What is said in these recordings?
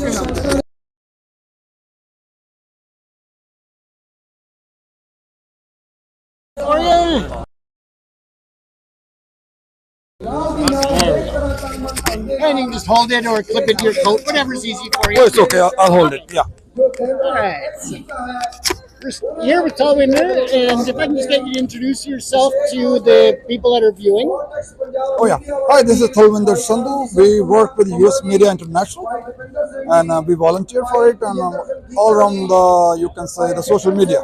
And you can just hold it or clip it to your coat, whatever's easy for you. Oh, it's okay. I'll hold it. Yeah. All right. We're here with Tawinner, and if I can just get you to introduce yourself to the people that are viewing. Oh yeah. Hi, this is Thalwinder Sandhu. We work with US Media International, and we volunteer for it, and all around the, you can say, the social media.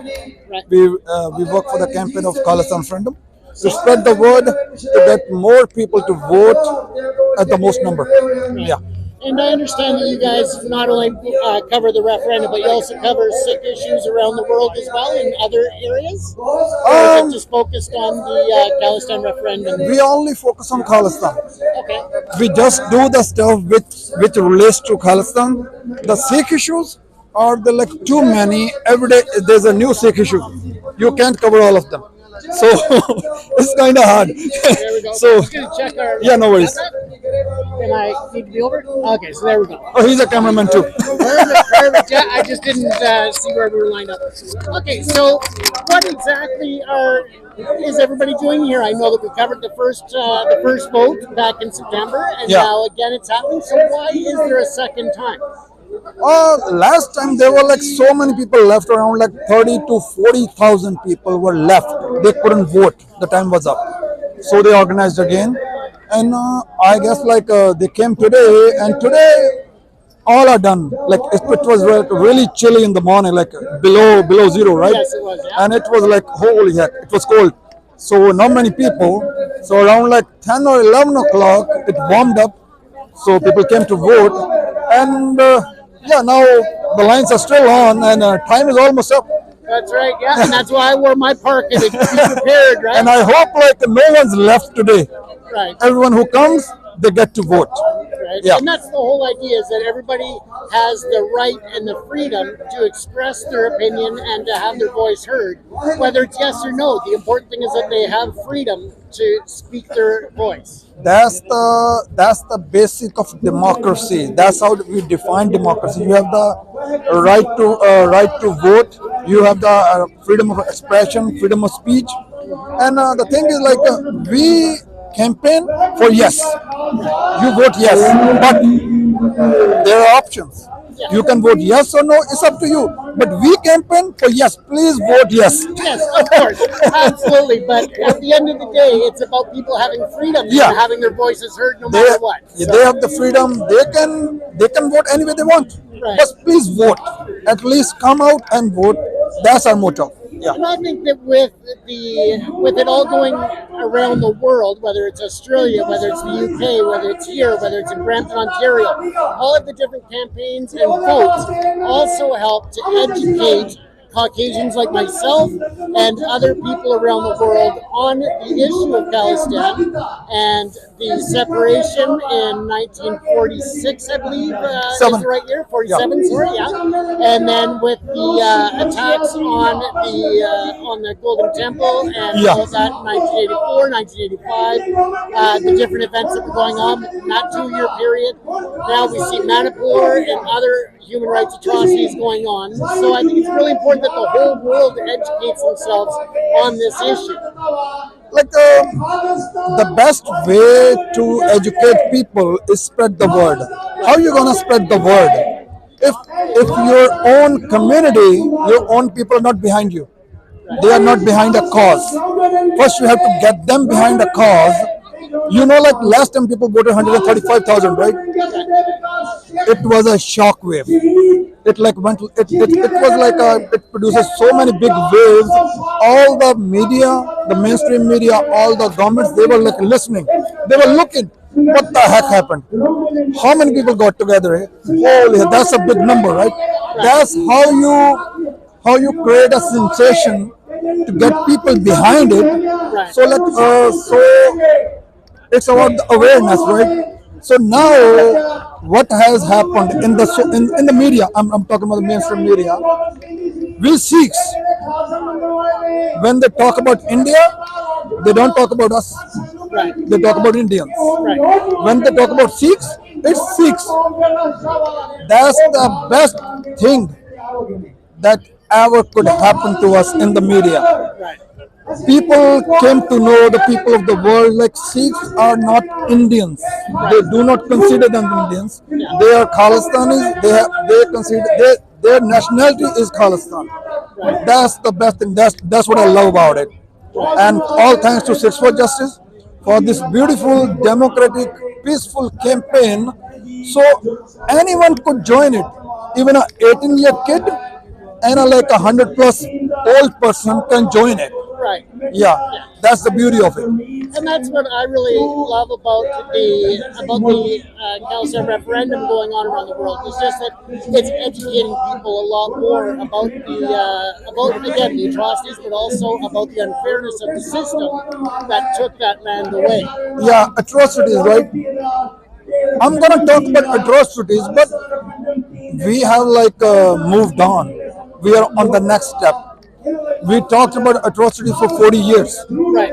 Right. We work for the campaign of Khalistan Referendum to spread the word, to get more people to vote at the most number. Right. Yeah. And I understand that you guys not only cover the referendum, but you also cover Sikh issues around the world as well in other areas? Or is it just focused on the Khalistan referendum? We only focus on Khalistan. Okay. We just do the stuff which relates to Khalistan. The Sikh issues are like too many. Every day there's a new Sikh issue. You can't cover all of them. So it's kind of hard. There we go. So just gonna check our. yeah, no worries. Can I need to be over? Okay, so there we go. Oh, he's a cameraman too. Perfect. Yeah, I just didn't see where we were lined up. Okay, so what exactly is everybody doing here? I know that we covered the first vote back in September, and now again it's happening. So why is there a second time? Last time there were like so many people left, around like 30 to 40,000 people were left. They couldn't vote. The time was up. So they organized again. And I guess like they came today, and today all are done. Like it was really chilly in the morning, like below zero, right? Yes, it was. Yeah. And it was like, holy heck, it was cold. So not many people. So around like 10 or 11 o'clock, it warmed up. So people came to vote. And yeah, now the lines are still on, and time is almost up. That's right, yeah, and that's why I wore my parka to be prepared, right? And I hope like no one's left today. Right. Everyone who comes, they get to vote. Right. Yeah. And that's the whole idea, is that everybody has the right and the freedom to express their opinion and to have their voice heard, whether it's yes or no. The important thing is that they have freedom to speak their voice. That's the basic of democracy. That's how we define democracy. You have the right to vote. You have the freedom of expression, freedom of speech, and the thing is like we campaign for yes. You vote yes, but there are options. You can vote yes or no. It's up to you. But we campaign for yes. Please vote yes. Yes, of course, absolutely. But at the end of the day, it's about people having freedom and having their voices heard, no matter what. So. They have the freedom. They can vote any way they want. Right. But please vote. At least come out and vote. That's our motto. Yeah. And I think that with it all going around the world, whether it's Australia, whether it's the UK, whether it's here, whether it's in Brampton, Ontario, all of the different campaigns and votes also help to educate Caucasians like myself and other people around the world on the issue of Khalistan and the separation in 1946, I believe, is the right year, 47, sorry, and then with the attacks on the Golden Temple and all that in 1984, 1985, the different events that were going on in that 2-year period. Now we see Manipur and other human rights atrocities going on. So I think it's really important that the whole world educates themselves on this issue. Like the best way to educate people is spread the word. How are you gonna spread the word if your own community, your own people are not behind you? They are not behind a cause. First, you have to get them behind a cause. You know, like last time people voted 135,000, right? It was a shock wave. It like went. It was like it produces so many big waves. All the media, the mainstream media, all the governments, they were like listening. They were looking. What the heck happened? How many people got together? Holy, that's a big number, right? That's how you create a sensation to get people behind it. So it's about the awareness, right? So now, what has happened in the media? I'm talking about the mainstream media. We Sikhs, when they talk about India, they don't talk about us. They talk about Indians. When they talk about Sikhs, It's Sikhs. That's the best thing that ever could happen to us in the media. Right. People came to know the people of the world like Sikhs are not Indians. They do not consider them Indians. They are Khalistanis. They consider their nationality is Khalistan. That's the best thing. That's what I love about it. And all thanks to Sikhs for Justice for this beautiful, democratic, peaceful campaign. So anyone could join it. Even an 18-year kid and like 100+ old person can join it. Right. Yeah, that's the beauty of it. And that's what I really love about the Khalistan referendum going on around the world. It's just that it's educating people a lot more about the atrocities, but also about the unfairness of the system that took that land away. Yeah, atrocities, right? I'm gonna talk about atrocities, but we have like moved on. We are on the next step. We talked about atrocity for 40 years Right.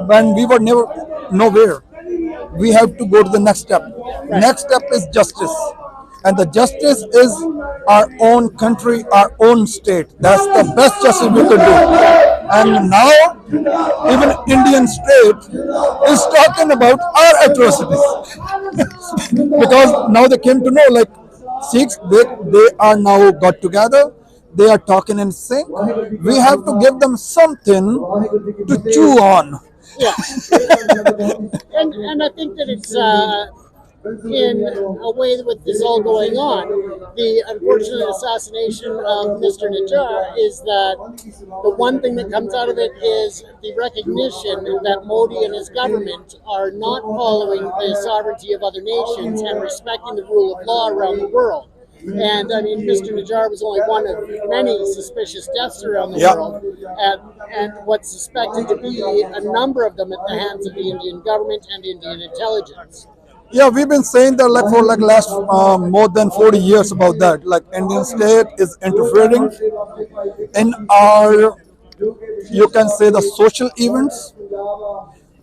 when we were never nowhere. We have to go to the next step. Next step is justice. And the justice is our own country, our own state. That's the best justice we could do. And now, even Indian state is talking about our atrocities. Because now they came to know, like Sikhs, they are now got together. They are talking in sync. We have to give them something to chew on. Yeah. and I think that it's in a way with this all going on, the unfortunate assassination of Mr. Nijjar is that the one thing that comes out of it is the recognition that Modi and his government are not following the sovereignty of other nations and respecting the rule of law around the world. And I mean, Mr. Nijjar was only one of many suspicious deaths around the world, and what's suspected to be a number of them at the hands of the Indian government and Indian intelligence. Yeah, we've been saying that like for like last more than 40 years about that. Like Indian state is interfering in our, you can say, the social events,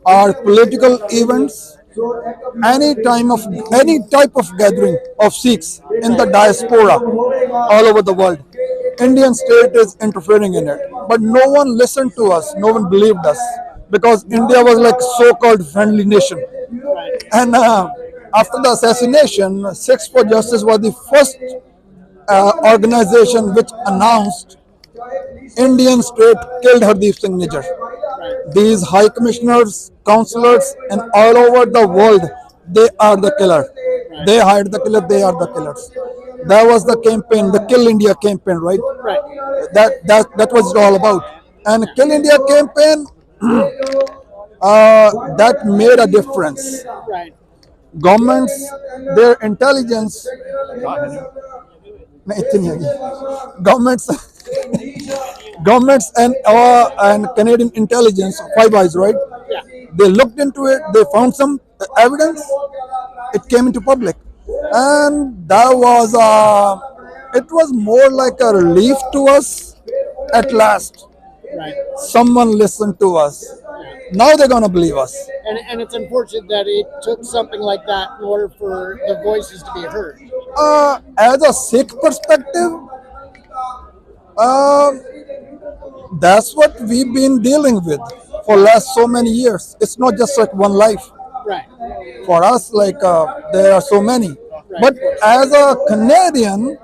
our political events, any type of gathering of Sikhs in the diaspora all over the world. Indian state is interfering in it, but no one listened to us. No one believed us because India was like so-called friendly nation. And after the assassination, Sikhs for Justice was the first organization which announced Indian state killed Hardeep Singh Nijjar. These high commissioners, councillors, and all over the world, they are the killer. They hired the killer. They are the killers. That was the campaign, the Kill India campaign, right? Right. That was it all about. And Kill India campaign that made a difference. Right. Governments, their intelligence, governments, governments and Canadian intelligence, Five Eyes, right? Yeah. They looked into it. They found some evidence. It came into public, and that was it was more like a relief to us. At last, Right. someone listened to us. Now they're gonna believe us. And it's unfortunate that it took something like that in order for the voices to be heard. As a Sikh perspective, that's what we've been dealing with for last so many years. It's not just like one life. Right. For us, like there are so many. But as a Canadian,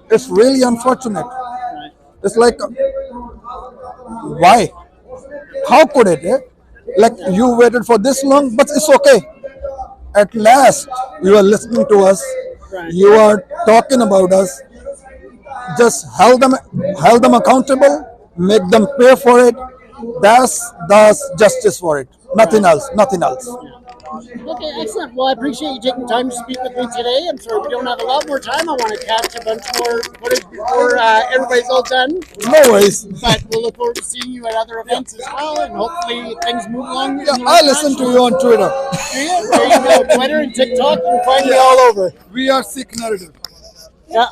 it's really unfortunate. Right. It's like, why? How could it? Like you waited for this long, but it's okay. At last, you are listening to us. Right. You are talking about us. Just hold them accountable. Make them pay for it. That's justice for it. Nothing else. Nothing else. Okay, excellent. Well, I appreciate you taking time to speak with me today. I'm sorry we don't have a lot more time. I want to catch a bunch more footage before everybody's all done. No worries. But we'll look forward to seeing you at other events as well, and hopefully things move along. Yeah, I listen to you on Twitter. There you go. Twitter and TikTok, you can find me all over. We are Sikh narrative. Yeah.